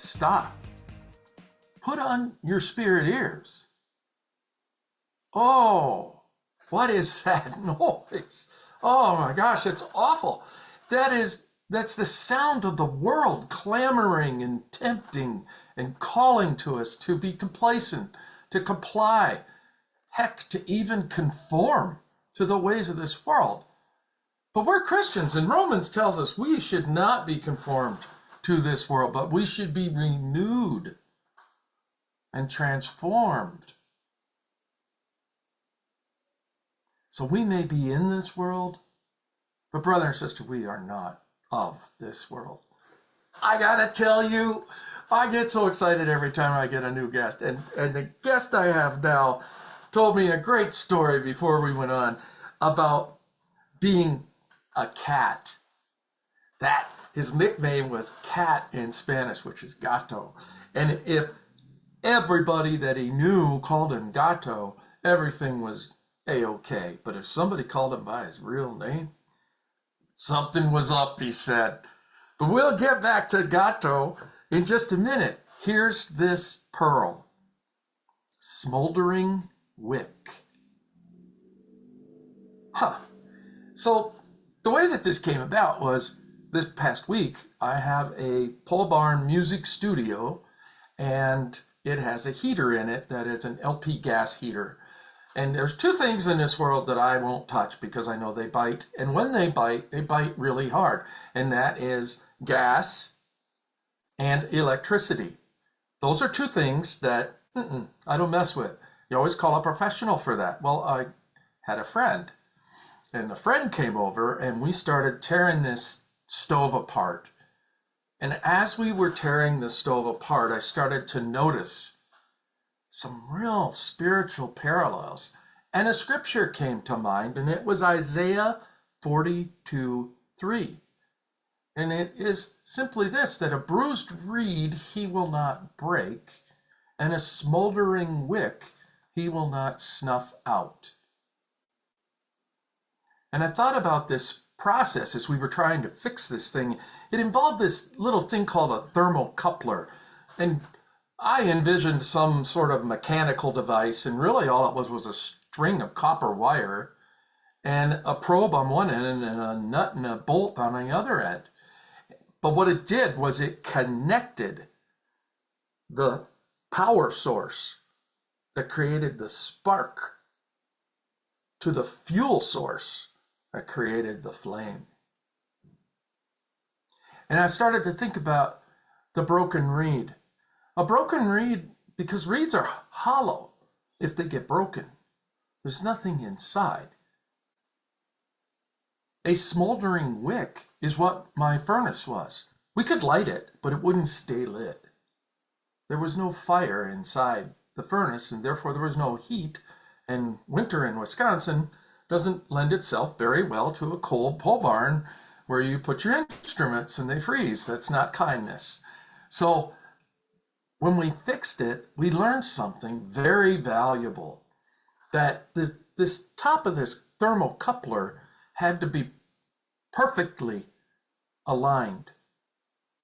stop. Put on your spirit ears. Oh, what is that noise? Oh my gosh, it's awful. That's the sound of the world clamoring and tempting and calling to us to be complacent, to comply, heck, to even conform to the ways of this world. But we're Christians, and Romans tells us we should not be conformed to this world, but we should be renewed and transformed. So we may be in this world, but brother and sister, we are not of this world. I gotta tell you, I get so excited every time I get a new guest. And the guest I have now told me a great story before we went on about being a cat. That his nickname was Cat in Spanish, which is Gato. And if everybody that he knew called him Gato, everything was A-okay. But if somebody called him by his real name, something was up, he said. But we'll get back to Gato in just a minute. Here's this pearl. Smoldering wick. So the way that this came about was this past week, I have a pole barn music studio, and it has a heater in it that is an LP gas heater. And there's two things in this world that I won't touch because I know they bite. And when they bite really hard. And that is gas and electricity. Those are two things that I don't mess with. You always call a professional for that. Well, I had a friend. And the friend came over and we started tearing this stove apart. And as we were tearing the stove apart, I started to notice some real spiritual parallels. And a scripture came to mind, and it was Isaiah 42:3. And it is simply this, that a bruised reed he will not break, and a smoldering wick he will not snuff out. And I thought about this process as we were trying to fix this thing. It involved this little thing called a thermocoupler. And I envisioned some sort of mechanical device, and really all it was a string of copper wire and a probe on one end and a nut and a bolt on the other end. But what it did was it connected the power source that created the spark to the fuel source that created the flame. And I started to think about the broken reed. A broken reed, because reeds are hollow if they get broken. There's nothing inside. A smoldering wick is what my furnace was. We could light it, but it wouldn't stay lit. There was no fire inside the furnace, and therefore there was no heat, and winter in Wisconsin doesn't lend itself very well to a cold pole barn where you put your instruments and they freeze. That's not kindness. So when we fixed it, we learned something very valuable, that this top of this thermocoupler had to be perfectly aligned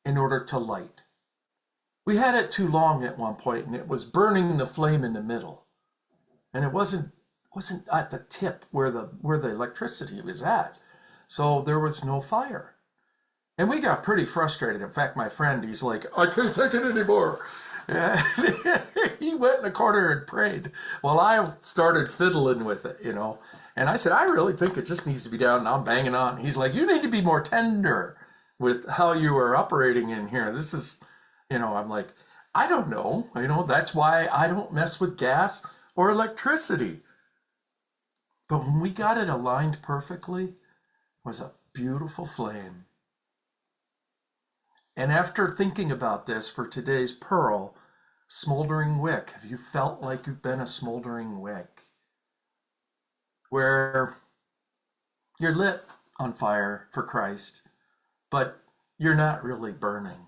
in order to light. We had it too long at one point, and it was burning the flame in the middle, and it wasn't at the tip where the electricity was at, so there was no fire. And we got pretty frustrated. In fact, my friend, he's like, I can't take it anymore. He went in the corner and prayed. Well, I started fiddling with it, and I said, I really think it just needs to be down, and I'm banging on. He's like, you need to be more tender with how you are operating in here. This is, I'm like, I don't know. That's why I don't mess with gas or electricity. But when we got it aligned perfectly, it was a beautiful flame. And after thinking about this for today's pearl, smoldering wick, have you felt like you've been a smoldering wick? Where you're lit on fire for Christ, but you're not really burning?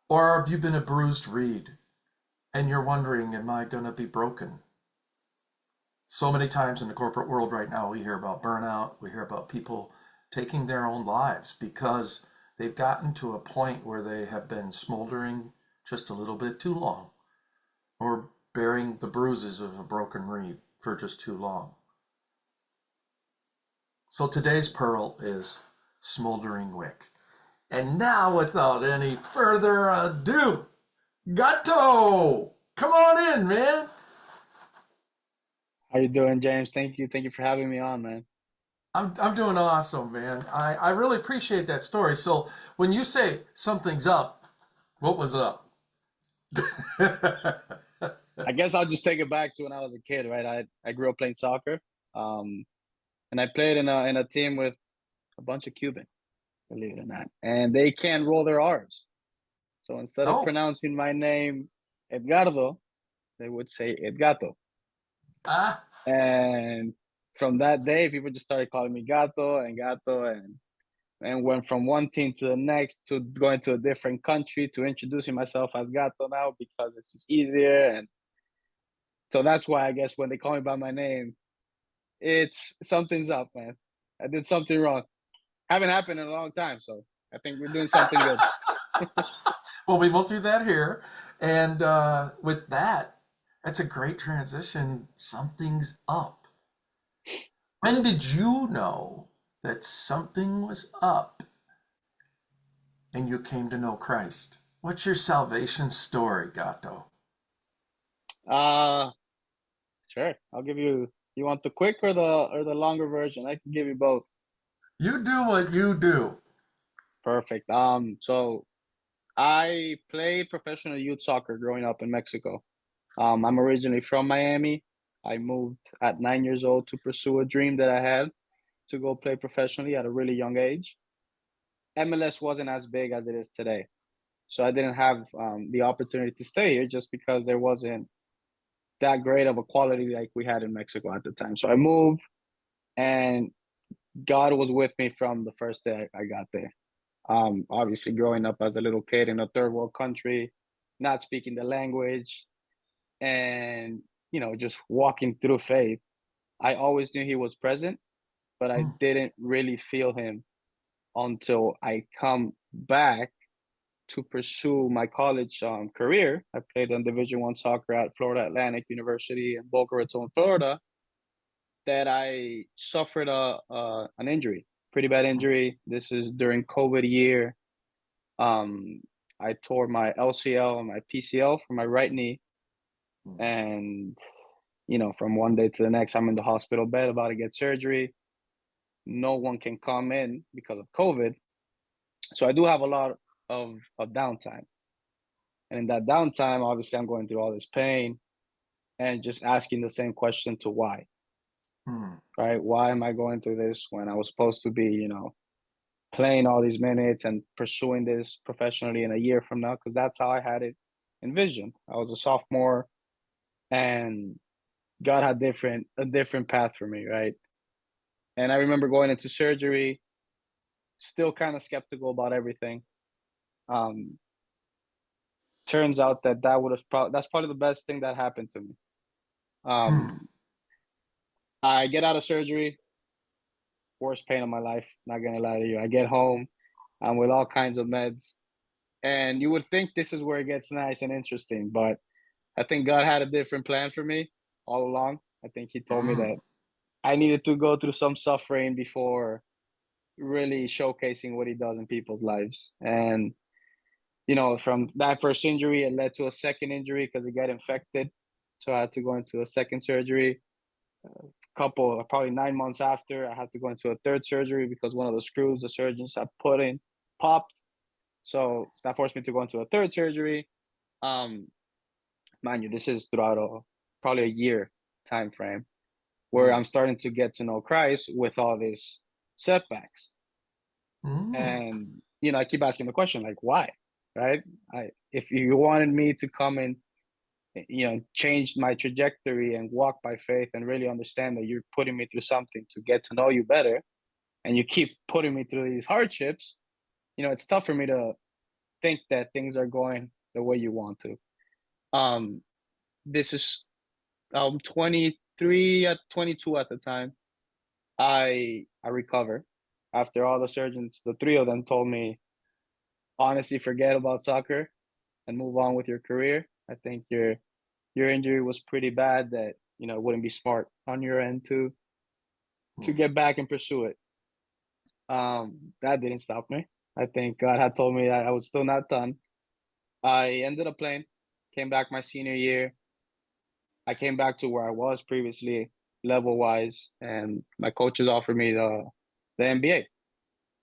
Or have you been a bruised reed and you're wondering, am I going to be broken? So many times in the corporate world right now, we hear about burnout. We hear about people taking their own lives because they've gotten to a point where they have been smoldering just a little bit too long, or bearing the bruises of a broken reed for just too long. So today's pearl is smoldering wick. And now, without any further ado, Gato, come on in, man. How you doing, James? Thank you. Thank you for having me on, man. I'm doing awesome, man. I really appreciate that story. So when you say something's up, what was up? I guess I'll just take it back to when I was a kid, right? I grew up playing soccer, um, and I played in a team with a bunch of Cubans, believe it or not, and they can't roll their R's. So instead of Oh, pronouncing my name Edgardo, they would say Edgato. ah, And from that day, people just started calling me Gato and Gato, and went from one team to the next to going to a different country to introducing myself as Gato now because it's just easier. And so that's why I guess when they call me by my name, it's something's up, man. I did something wrong. Haven't happened in a long time, so I think we're doing something good. well, we won't do that here. And with that, that's a great transition. Something's up. When did you know that something was up and you came to know Christ? What's your salvation story, Gato? Uh sure. I'll give you. You want the quick or the longer version? I can give you both. You do what you do. Perfect. So I played professional youth soccer growing up in Mexico. I'm originally from Miami. I moved at 9 years old to pursue a dream that I had to go play professionally at a really young age. MLS wasn't as big as it is today. So I didn't have the opportunity to stay here just because there wasn't that great of a quality like we had in Mexico at the time. So I moved, and God was with me from the first day I got there. Obviously, growing up as a little kid in a third world country, not speaking the language, and just walking through faith, I always knew He was present, but I Hmm. didn't really feel Him until I come back to pursue my college career. I played on Division I soccer at Florida Atlantic University in Boca Raton, Florida. That I suffered an injury, pretty bad injury. This is during COVID year. Um, I tore my LCL and my PCL for my right knee, and from one day to the next, I'm in the hospital bed about to get surgery. No one can come in because of COVID, so I do have a lot of downtime. And in that downtime, obviously, I'm going through all this pain and just asking the same question to why, Hmm. right? Why am I going through this when I was supposed to be, playing all these minutes and pursuing this professionally in a year from now? Because that's how I had it envisioned. I was a sophomore, and God had a different path for me, right? And I remember going into surgery, still kind of skeptical about everything. Um, Turns out that would have that's probably the best thing that happened to me. Hmm. Um, I get out of surgery, worst pain of my life. Not gonna lie to you. I get home, I'm with all kinds of meds, and you would think this is where it gets nice and interesting, but I think God had a different plan for me all along. I think He told me Hmm. that I needed to go through some suffering before really showcasing what He does in people's lives. And from that first injury, it led to a second injury because it got infected. So I had to go into a second surgery. Couple, probably 9 months after, I had to go into a third surgery because one of the screws the surgeons had put in popped. So that forced me to go into a third surgery. Um, Mind you, this is throughout probably a year time frame where Hmm. I'm starting to get to know Christ with all these setbacks. Hmm. And I keep asking the question, like, why? Right? If you wanted me to come and change my trajectory and walk by faith and really understand that you're putting me through something to get to know you better, and you keep putting me through these hardships, it's tough for me to think that things are going the way you want to. Um, this is 23 at 22 at the time. I recover after all the surgeons. The three of them told me honestly forget about soccer and move on with your career. I think your injury was pretty bad that, it wouldn't be smart on your end to Hmm. get back and pursue it. That didn't stop me. I think God had told me that I was still not done. I ended up playing, came back my senior year. I came back to where I was previously, level wise, and my coaches offered me the MBA.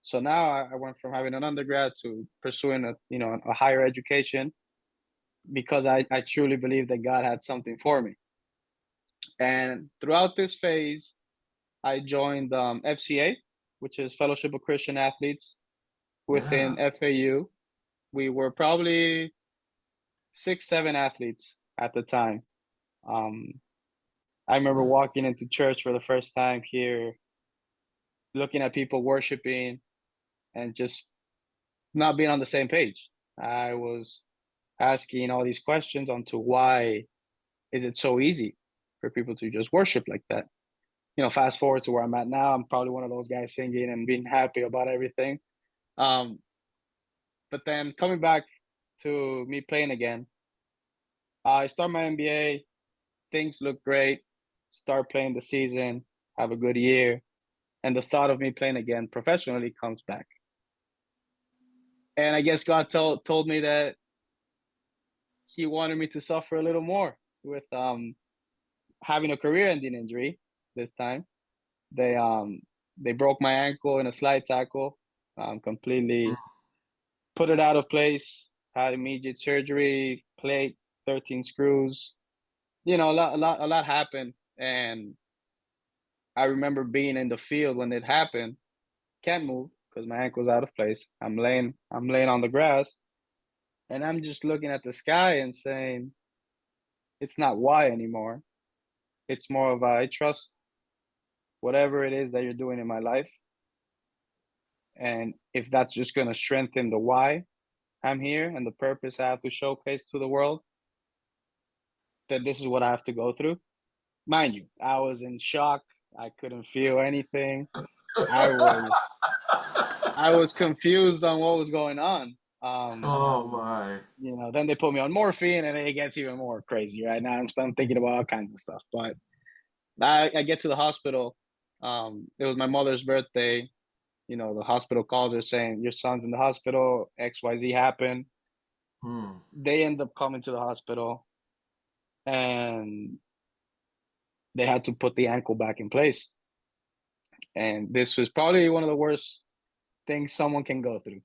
So now I went from having an undergrad to pursuing a higher education because I truly believe that God had something for me. And throughout this phase, I joined FCA, which is Fellowship of Christian Athletes Yeah. within FAU. We were probably 6, 7 athletes at the time. Um, I remember Hmm. walking into church for the first time here, looking at people worshiping and just not being on the same page. I was asking all these questions onto why is it so easy for people to just worship like that. Fast forward to where I'm at now, I'm probably one of those guys singing and being happy about everything. Um, but then coming back to me playing again, I start my NBA, things look great, start playing the season, have a good year, and the thought of me playing again professionally comes back. And I guess God told me that He wanted me to suffer a little more with having a career-ending injury this time. They um they broke my ankle in a slide tackle, completely put it out of place. Had immediate surgery, plate, 13 screws. A lot happened, and I remember being in the field when it happened. Can't move because my ankle's out of place. I'm laying on the grass, and I'm just looking at the sky and saying, "It's not why anymore. It's more of I trust whatever it is that you're doing in my life, and if that's just going to strengthen the why I'm here and the purpose I have to showcase to the world, then this is what I have to go through." Mind you, I was in shock. I couldn't feel anything. I was I was confused on what was going on. Oh my. Then they put me on morphine, and it gets even more crazy. Right now, I'm thinking about all kinds of stuff. But I get to the hospital. It was my mother's birthday. The hospital calls her saying your son's in the hospital. XYZ happened. Hmm. They end up coming to the hospital, and they had to put the ankle back in place. And this was probably one of the worst things someone can go through.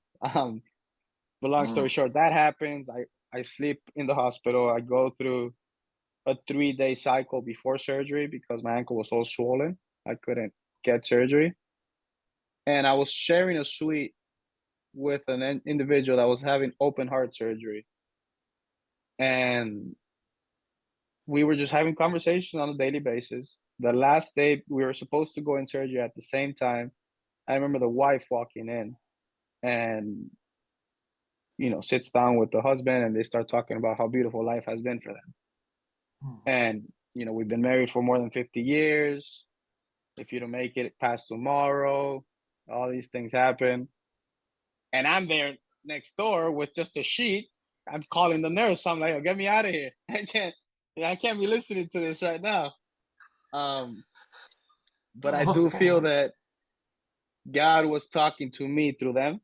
But long Hmm. story short, that happens. I sleep in the hospital. I go through a 3-day cycle before surgery because my ankle was so swollen. I couldn't get surgery. And I was sharing a suite with an individual that was having open heart surgery. And we were just having conversations on a daily basis. The last day we were supposed to go in surgery at the same time, I remember the wife walking in and sits down with the husband and they start talking about how beautiful life has been for them. Hmm. And we've been married for more than 50 years. If you don't make it past tomorrow, all these things happen. And I'm there next door with just a sheet. I'm calling the nurse. I'm like, oh, get me out of here. I can't be listening to this right now. Um, but I do feel Oh. that God was talking to me through them,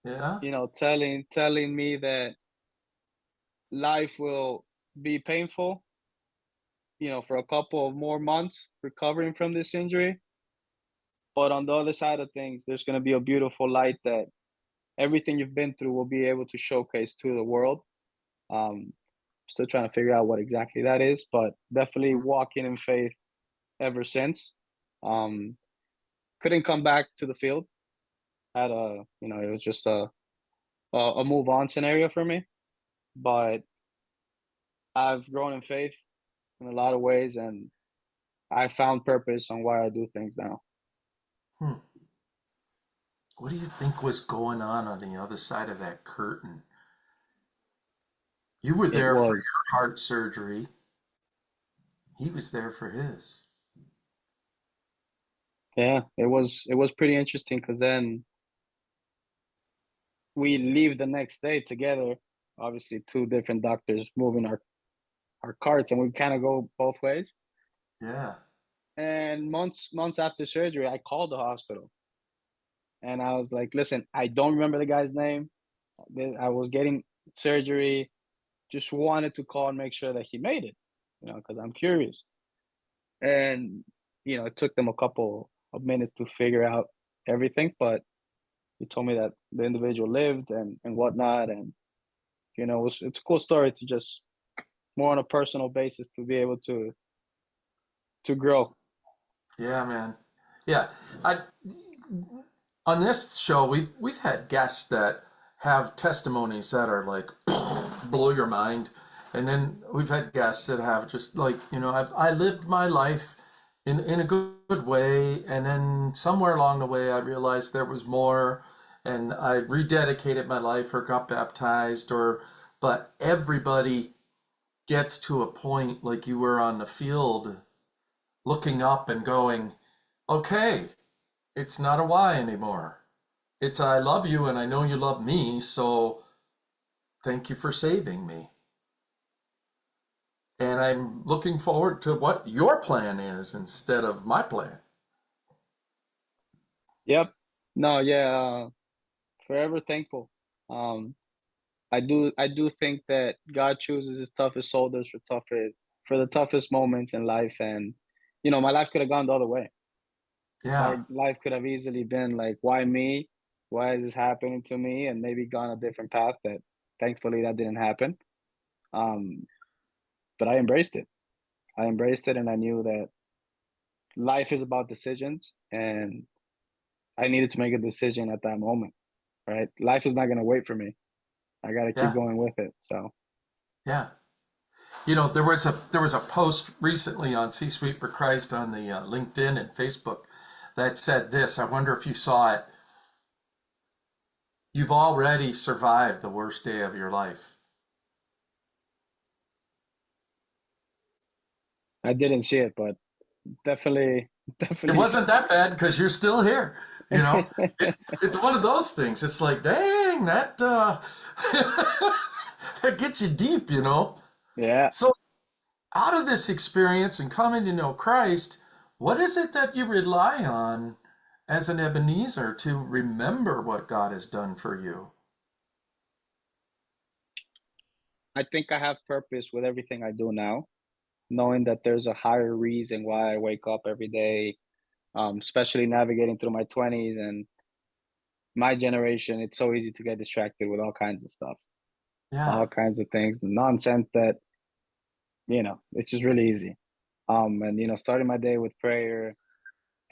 Yeah. telling me that life will be painful, for a couple of more months recovering from this injury. But on the other side of things, there's going to be a beautiful light that everything you've been through will be able to showcase to the world. Um, Still trying to figure out what exactly that is, but definitely walking in faith ever since. Um, couldn't come back to the field. It was just a move on scenario for me. But I've grown in faith in a lot of ways, and I found purpose on why I do things now. Hmm. What do you think was going on the other side of that curtain? You were It there for was, your heart surgery. He was there for his. yeah, it was pretty interesting because then we leave the next day together. Obviously, two different doctors moving our carts, and we kind of go both ways. Yeah. And months after surgery, I called the hospital and I was like, "Listen, I don't remember the guy's name. I was getting surgery. Just wanted to call and make sure that he made it, because I'm curious." And it took them a couple of minutes to figure out everything, but he told me that the individual lived and whatnot, and it's a cool story to just more on a personal basis to be able to grow. Yeah, man. Yeah. I On this show we've had guests that have testimonies that are like blow your mind, and then we've had guests that have just like, I lived my life in a good way, and then somewhere along the way I realized there was more, and I rededicated my life or got baptized, or but everybody gets to a point like you were on the field looking up and going, okay, it's not a why anymore. It's I love you and I know you love me, so thank you for saving me. And I'm looking forward to what your plan is instead of my plan. Yep. No, yeah, forever thankful. Um, I do think that God chooses his toughest soldiers for the toughest moments in life, and my life could have gone the other way. My Yeah, life could have easily been like, why me? Why is this happening to me? And maybe gone a different path. That thankfully that didn't happen. Um, but I embraced it. I embraced it, and I knew that life is about decisions, and I needed to make a decision at that moment. Right? Life is not going to wait for me. I got to keep yeah, going with it. So yeah. There was a post recently on C Suite for Christ on the LinkedIn and Facebook that said this. I wonder if you saw it. You've already survived the worst day of your life. I didn't see it, but definitely, It definitely. wasn't that bad because you're still here. It's one of those things. It's like, dang, that that gets you deep. Yeah, So out of this experience and coming to know Christ, what is it that you rely on as an Ebenezer to remember what God has done for you? I think I have purpose with everything I do now, knowing that there's a higher reason why I wake up every day, especially navigating through my 20s and my generation. It's so easy to get distracted with all kinds of stuff, Yeah, all kinds of things, the nonsense that, it's just really easy. And, starting my day with prayer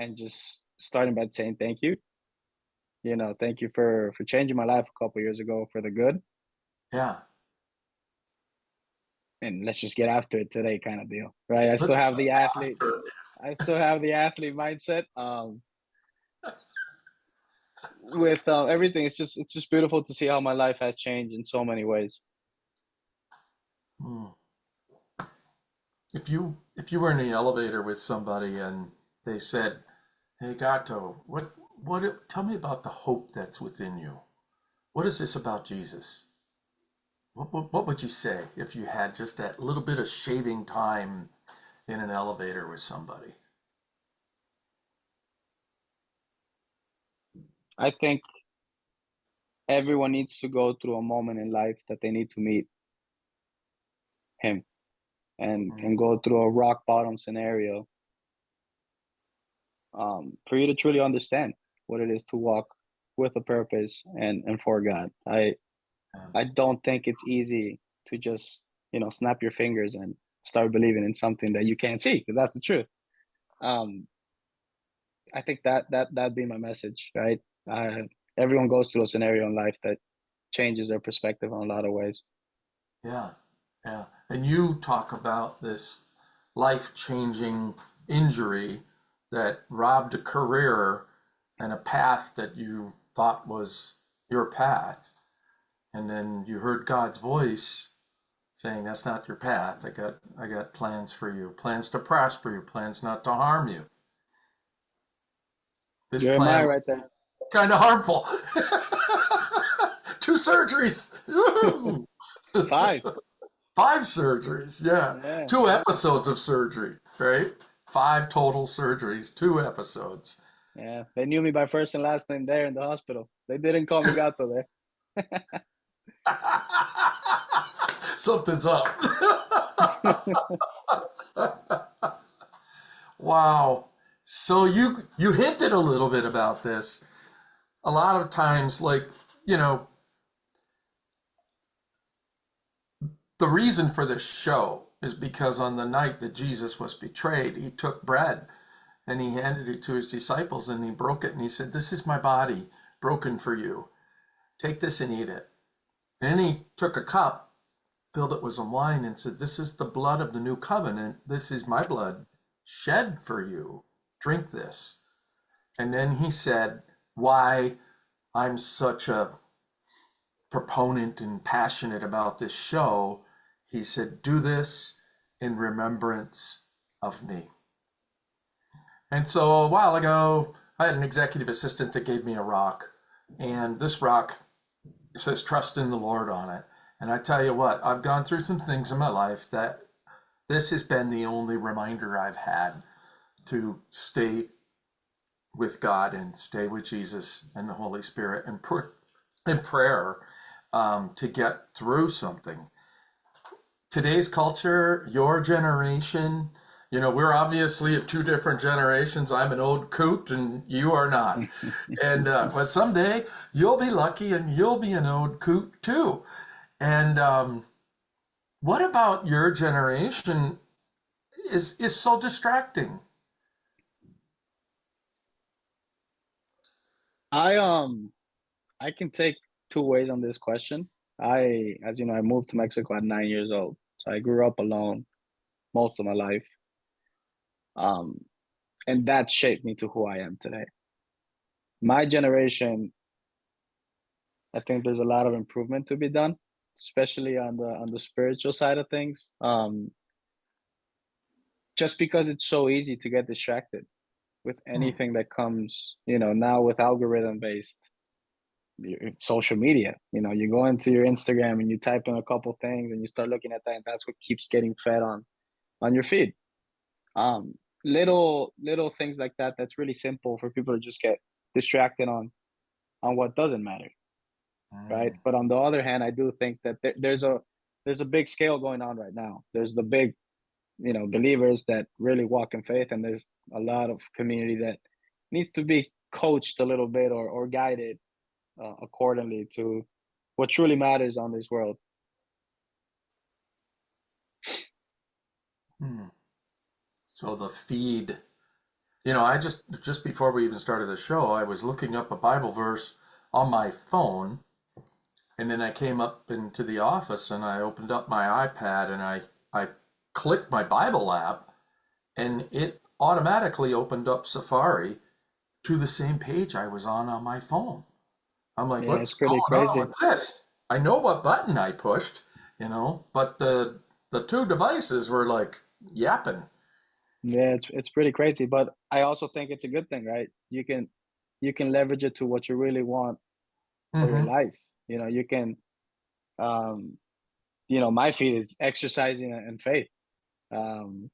and just starting by saying thank you. Thank you for changing my life a couple years ago for the good, yeah. and let's just get after it today, kind of deal, right? I still Let's have go the athlete. after I still have the athlete mindset. With everything, it's just beautiful to see how my life has changed in so many ways. it. If you were in the elevator with somebody and they said, "Hey Gato, tell me about the hope that's within you. What is this about Jesus?" What would you say if you had just that little bit of shaving time in an elevator with somebody? I think everyone needs to go through a moment in life that they need to meet him and Mm, go through a rock bottom scenario, for you to truly understand what it is to walk with a purpose and for God. yeah, I don't think it's easy to just snap your fingers and start believing in something that you can't see, because that's the truth. Um, I think that'd be my message, right? Everyone goes through a scenario in life that changes their perspective in a lot of ways. yeah, yeah. And you talk about this life-changing injury that robbed a career and a path that you thought was your path. And then you heard God's voice saying, "That's not your path. I got plans for you, plans to prosper you, plans not to harm you." This plan Jeremiah, was right there. kind of harmful 2 surgeries. Woo! Five. 5 surgeries. Yeah. Yeah. 2 episodes of surgery, right? 5 total surgeries, 2 episodes. Yeah. They knew me by first and last name there in the hospital. They didn't call me Gato there. Something's up. Wow. So you hinted a little bit about this. A lot of times, like, you know, the reason for this show is because on the night that Jesus was betrayed, he took bread and he handed it to his disciples and he broke it and he said, "This is my body broken for you. Take this and eat it." And then he took a cup, filled it with some wine, and said, "This is the blood of the new covenant. This is my blood shed for you. Drink this." And then he said, why I'm such a proponent and passionate about this show. He said, "Do this in remembrance of me." And so a while ago, I had an executive assistant that gave me a rock. And this rock says, "Trust in the Lord" on it. And I tell you what, I've gone through some things in my life that this has been the only reminder I've had to stay with God and stay with Jesus and the Holy Spirit and prayer to get through something. Today's culture, your generation, you know, we're obviously of 2 different generations. I'm an old coot and you are not. And but someday you'll be lucky and you'll be an old coot too. And what about your generation is so distracting? I I can take two ways on this question. As you know, I moved to Mexico at 9 years old. So I grew up alone most of my life. Um, and that shaped me to who I am today. My generation, I think there's a lot of improvement to be done, especially on the spiritual side of things. Just because it's so easy to get distracted with Hmm. anything that comes, now with algorithm based social media. You go into your Instagram and you type in a couple things and you start looking at that, and that's what keeps getting fed on your feed. Um, little things like that. That's really simple for people to just get distracted on what doesn't matter, right? Hmm. But on the other hand, I do think that there's a big scale going on right now. There's the big, believers that really walk in faith, and there's a lot of community that needs to be coached a little bit or guided accordingly to what truly matters on this world. Hmm. So the feed, you know, I just before we even started the show, I was looking up a Bible verse on my phone, and then I came up into the office and I opened up my iPad and I clicked my Bible app and it automatically opened up Safari to the same page I was on my phone. I'm like, Yeah, what's it's pretty going on crazy. with this? I know what button I pushed, but the 2 devices were like yapping. Yeah, it's pretty crazy, but I also think it's a good thing, right? You can leverage it to what you really want for your Hmm. life. You can um my feed is exercising and faith. Um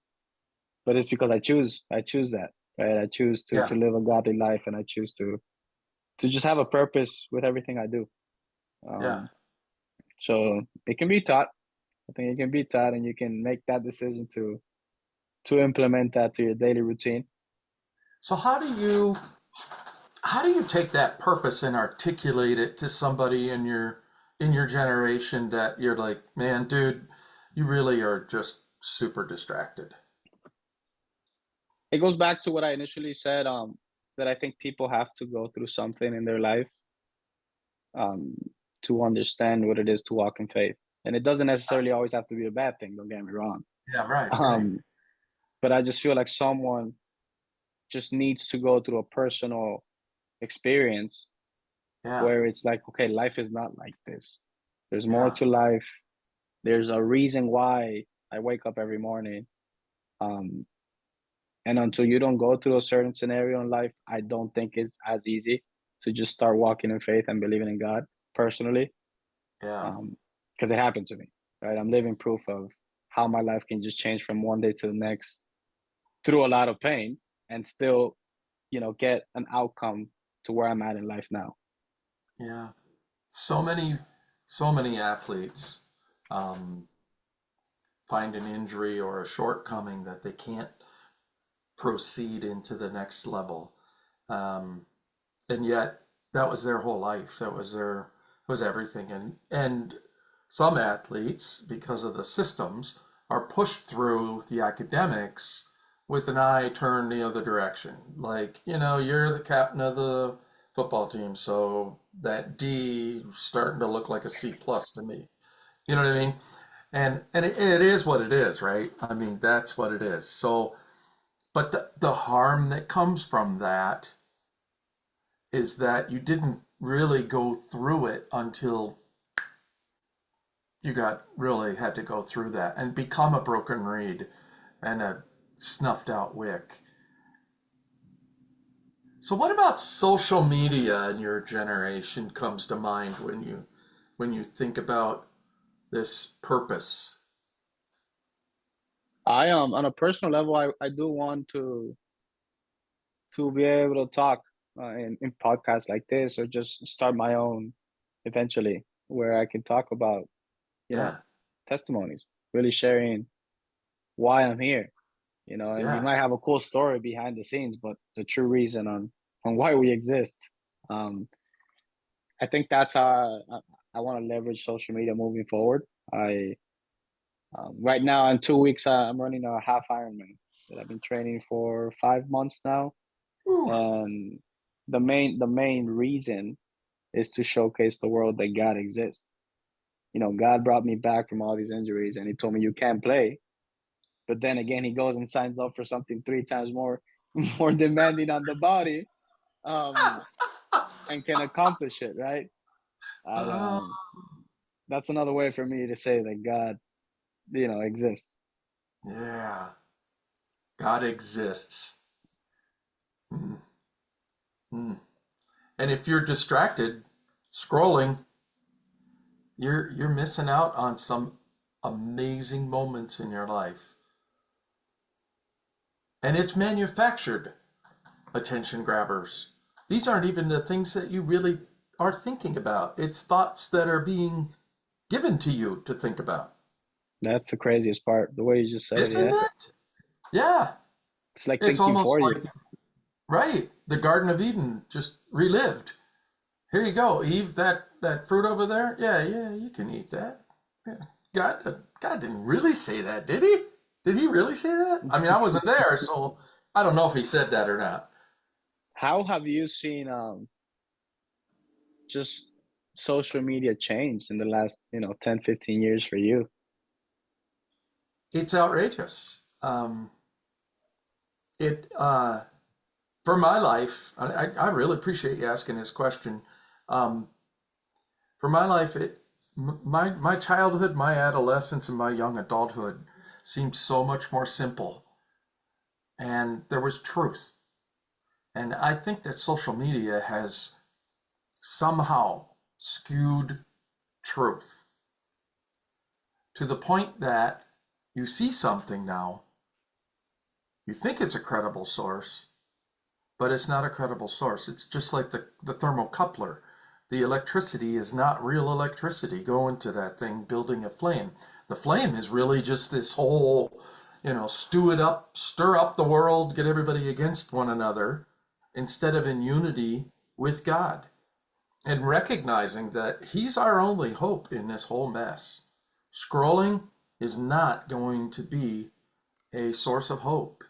but it's because I choose that, right? I choose to Yeah, live a godly life, and I choose to just have a purpose with everything I do. yeah. So it can be taught. I think it can be taught, and you can make that decision to implement that to your daily routine. So how do you take that purpose and articulate it to somebody in your generation that you're like, man, dude, you really are just super distracted. It goes back to what I initially said, that I think people have to go through something in their life, um, to understand what it is to walk in faith. And it doesn't necessarily always have to be a bad thing, don't get me wrong. Yeah, right, right. Um, but I just feel like someone just needs to go through a personal experience Yeah, where it's like, okay, life is not like this. There's more yeah, to life. There's a reason why I wake up every morning. Um, and until you don't go through a certain scenario in life, I don't think it's as easy to just start walking in faith and believing in God personally. Yeah. Because it happened to me, right? I'm living proof of how my life can just change from one day to the next through a lot of pain and still, get an outcome to where I'm at in life now. Yeah. So many, so many athletes um, find an injury or a shortcoming that they can't proceed into the next level. Um, and yet that was their whole life. That was everything. And some athletes, because of the systems, are pushed through the academics with an eye turned the other direction. Like, you're the captain of the football team, so that D starting to look like a C plus to me. You know what I mean? And it is what it is, right? I mean, that's what it is. So, but the harm that comes from that is that you didn't really go through it until you got really had to go through that and become a broken reed and a snuffed out wick. So what about social media in your generation comes to mind when you think about this purpose? I on a personal level, I do want to be able to talk in podcasts like this, or just start my own eventually, where I can talk about, you know, Yeah, testimonies, really sharing why I'm here, and you yeah, might have a cool story behind the scenes, but the true reason on why we exist. Um, I think that's how I want to leverage social media moving forward. I Right now in 2 weeks, I'm running a half Ironman that I've been training for 5 months now, Ooh, and the main reason is to showcase the world that God exists. God brought me back from all these injuries, and He told me you can't play. But then again, He goes and signs up for something three times more more demanding on the body, um, and can accomplish it. Right? I uh, That's another way for me to say that God, exists. yeah, God exists. Mm, mm. And if you're distracted scrolling, you're missing out on some amazing moments in your life. And it's manufactured attention grabbers. These aren't even the things that you really are thinking about. It's thoughts that are being given to you to think about. That's the craziest part. The way you just said it, Isn't yeah. it? Yeah. It's like It's thinking almost for you. like, right, the Garden of Eden just relived. Here you go, Eve, that fruit over there. Yeah, yeah, you can eat that. Yeah. God didn't really say that, did he? Did he really say that? I mean, I wasn't there, so I don't know if he said that or not. How have you seen just social media change in the last, 10, 15 years for you? It's outrageous. It For my life, I really appreciate you asking this question. Um, for my life, my childhood, my adolescence, and my young adulthood seemed so much more simple, and there was truth. And I think that social media has somehow skewed truth to the point that you see something now, you think it's a credible source, but it's not a credible source. It's just like the thermocoupler. The electricity is not real electricity going to that thing building a flame. The flame is really just this whole, stew it up, stir up the world, get everybody against one another instead of in unity with God and recognizing that He's our only hope in this whole mess. Scrolling is not going to be a source of hope.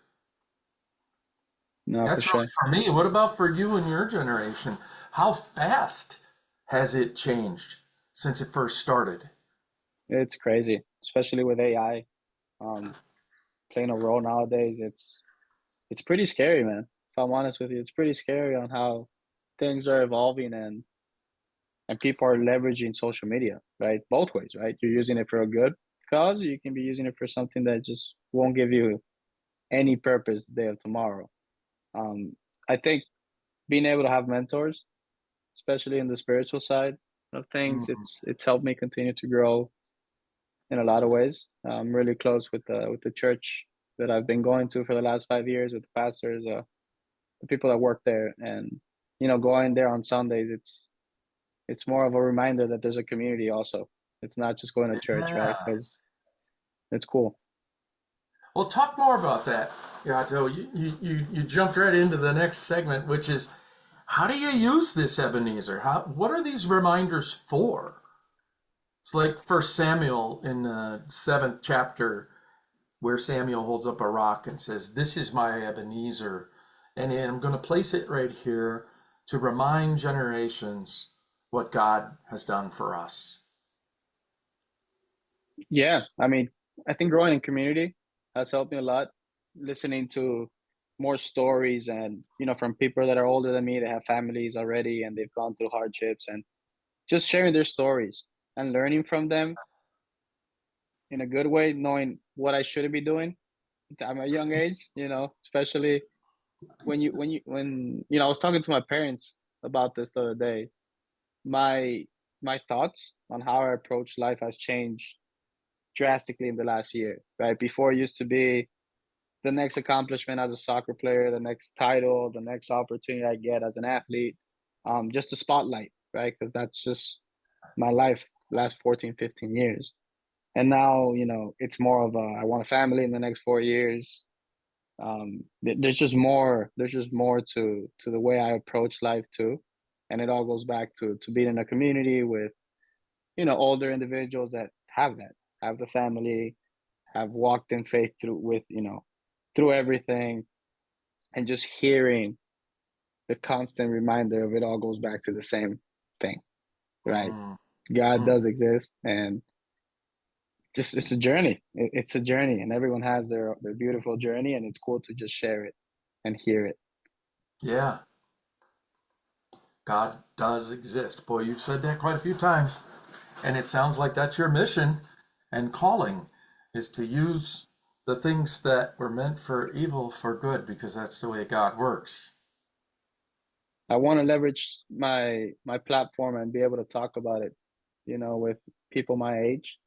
No, for That's really sure. for me. What about for you and your generation? How fast has it changed since it first started? It's crazy, especially with AI playing a role nowadays. It's pretty scary, man. If I'm honest with you, it's pretty scary on how things are evolving, and people are leveraging social media, right? Both ways, right? You're using it for a good cause, or you can be using it for something that just won't give you any purpose the day of tomorrow. I think being able to have mentors, especially in the spiritual side, of things. Mm. It's helped me continue to grow in a lot of ways. I'm really close with the church that I've been going to for the last 5 years, with the pastors, the people that work there, and going there on Sundays. It's more of a reminder that there's a community also. It's not just going to church, right? Yeah. Because it's cool. Well, talk more about that, Gato. You jumped right into the next segment, which is how do you use this Ebenezer? What are these reminders for? It's like First Samuel in the seventh chapter, where Samuel holds up a rock and says, "This is my Ebenezer, and I'm going to place it right here to remind generations what God has done for us." Yeah, I mean, I think growing in community has helped me a lot. Listening to more stories, and from people that are older than me, that have families already and they've gone through hardships, and just sharing their stories and learning from them in a good way, knowing what I shouldn't be doing at my young age, especially when I was talking to my parents about this the other day. My thoughts on how I approach life has changed drastically in the last year, right? Before it used to be the next accomplishment as a soccer player, the next title, the next opportunity I get as an athlete, just the spotlight, right? Because that's just my life last 14, 15 years. And now, it's more of I want a family in the next 4 years. There's just more to the way I approach life too. And it all goes back to being in a community with, older individuals that have the family, have walked in faith through everything, and just hearing the constant reminder of it all goes back to the same thing, right? Mm, God mm. does exist, and just it's a journey. It's a journey, and everyone has their beautiful journey, and it's cool to just share it and hear it. Yeah, God does exist. Boy, you've said that quite a few times. And it sounds like that's your mission and calling is to use the things that were meant for evil for good because that's the way God works. I want to leverage my platform and be able to talk about it, with people my age,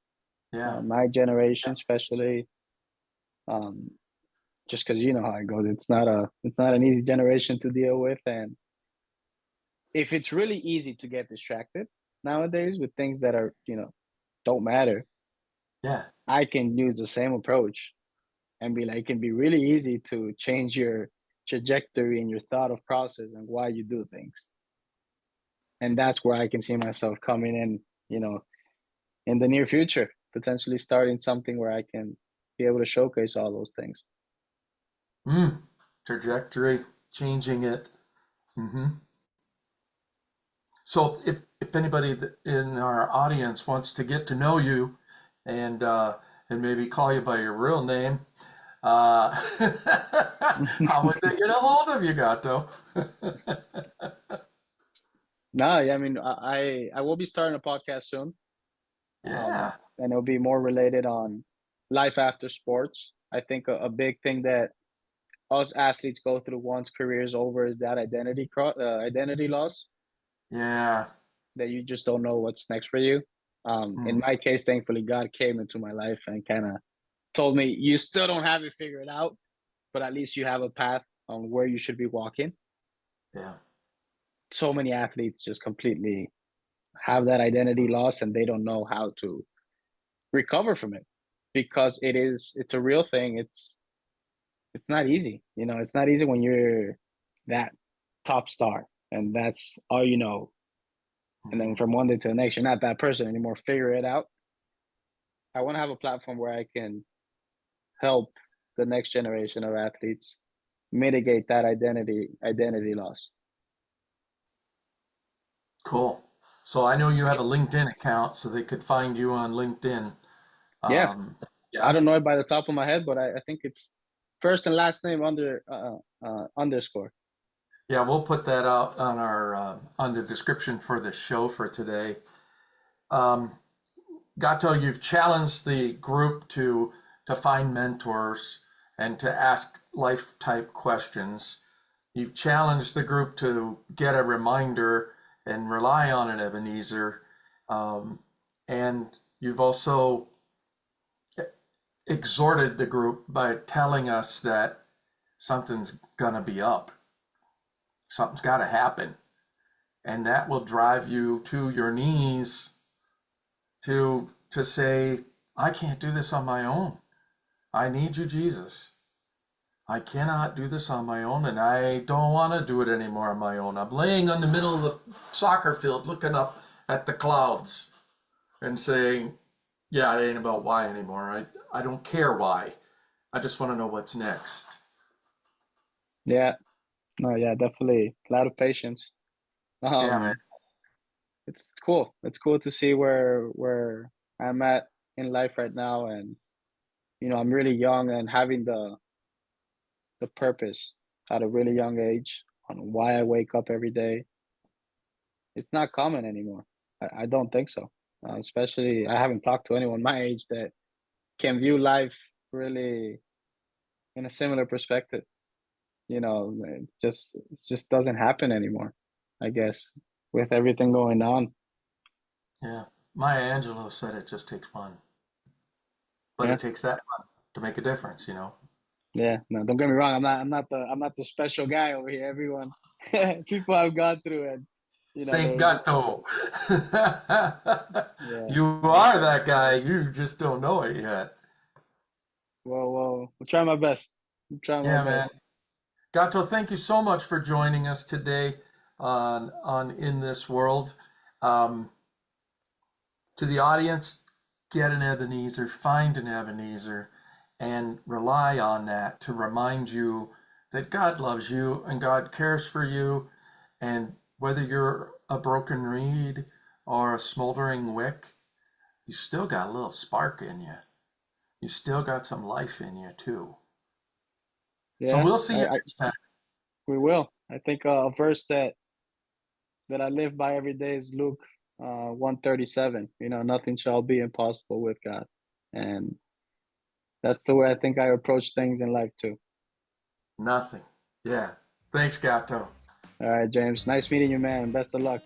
Yeah. my generation, especially. Um, just because you know how it goes, it's not an easy generation to deal with, and if it's really easy to get distracted nowadays with things that are don't matter, Yeah. I can use the same approach and be like, it can be really easy to change your trajectory and your thought of process and why you do things. And that's where I can see myself coming in, in the near future, potentially starting something where I can be able to showcase all those things. Mm. Trajectory, changing it. Hmm. So if anybody in our audience wants to get to know you and and maybe call you by your real name, uh, how would they get a hold of you, Gato? No, yeah, I mean, I will be starting a podcast soon, Yeah. and it'll be more related on life after sports. I think a big thing that us athletes go through once career is over is that identity loss, Yeah. that you just don't know what's next for you. In Mm. my case, thankfully, God came into my life and kind of told me, "You still don't have it figured out, but at least you have a path on where you should be walking." Yeah. So many athletes just completely have that identity loss, and they don't know how to recover from it, because it's a real thing. It's not easy. It's not easy when you're that top star and that's all you know. And then Mm. from one day to the next, you're not that person anymore. Figure it out. I want to have a platform where I can help the next generation of athletes mitigate that identity loss. Cool. So I know you have a LinkedIn account, so they could find you on LinkedIn. Yeah, Um, I yeah. don't know it by the top of my head, but I think it's first and last name underscore. Yeah, we'll put that out on our on the description for the show for today. Um, Gato, you've challenged the group to find mentors and to ask life type questions. You've challenged the group to get a reminder and rely on an Ebenezer. And you've also exhorted the group by telling us that something's gonna be up, something's got to happen, and that will drive you to your knees to say, I can't do this on my own. I need you, Jesus. I cannot do this on my own, and I don't want to do it anymore on my own. I'm laying in the middle of the soccer field looking up at the clouds and saying, yeah, it ain't about why anymore. I don't care why. I just want to know what's next. Yeah. No, yeah, definitely a lot of patience. Yeah, man. Um, it's cool. It's cool to see where I'm at in life right now, and I'm really young and having the purpose at a really young age on why I wake up every day. It's not common anymore. I don't think so. Especially, I haven't talked to anyone my age that can view life really in a similar perspective. It just doesn't happen anymore, I guess, with everything going on. Yeah. Maya Angelou said it just takes one, but Yeah. it takes that one to make a difference. Yeah, no, don't get me wrong. I'm not the special guy over here. Everyone, people I've gone through, and Saint there's Gato. yeah. You are that guy. You just don't know it yet. Well, I'll try my best. I'm trying my Yeah, man. best. Gato, thank you so much for joining us today on In This World. Um, to the audience, get an Ebenezer, find an Ebenezer, and rely on that to remind you that God loves you and God cares for you. And whether you're a broken reed or a smoldering wick, you still got a little spark in you. You still got some life in you, too. So Yeah, we'll see you next time. we will. I think a verse that I live by every day is Luke 137. Nothing shall be impossible with God, and that's the way I think I approach things in life too. Nothing. Yeah. Thanks, Gato. All right, James. Nice meeting you, man. Best of luck.